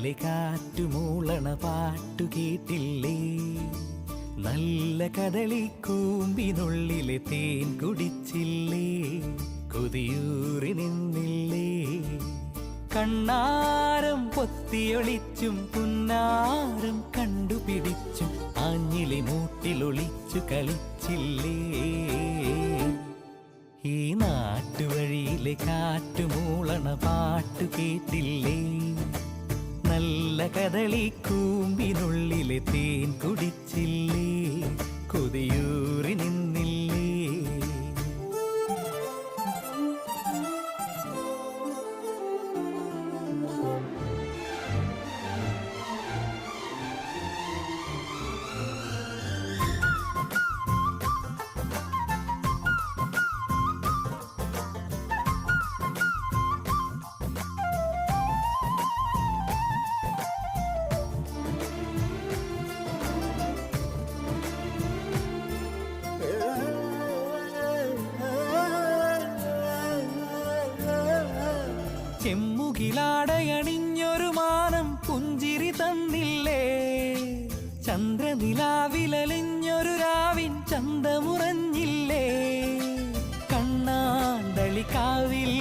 വഴിയിലെ കാറ്റുമൂളണ പാട്ടു കേട്ടില്ലേ? നല്ല കദളിക്കൂമ്പിനുള്ളിലെ തേൻ കുടിച്ചില്ലേ? കൊതിയൂറി നിന്നില്ലേ? കണ്ണാരം പൊത്തിയൊളിച്ചും പുന്നാരം കണ്ടുപിടിച്ചും ആഞ്ഞിലി മൂട്ടിലൊളിച്ചു കളിച്ചില്ലേ? ഈ നാട്ടുവഴിയിലെ കാറ്റുമൂളണ പാട്ടു കേട്ടില്ലേ? നല്ല കദളിക്കൂമ്പിനുള്ളിലെ തേൻ കുടിച്ചില്ലേ? കൊതിയൂറി നിന്നില്ലേ? ചെമ്മുകിലാടയണിഞ്ഞൊരു മാനം പുഞ്ചിരി തന്നില്ലേ? ചന്ദ്രനിലാവിലലിഞ്ഞൊരു രാവിൻ ചന്തമുറഞ്ഞില്ലേ? കണ്ണാന്തളിക്കാവിൽ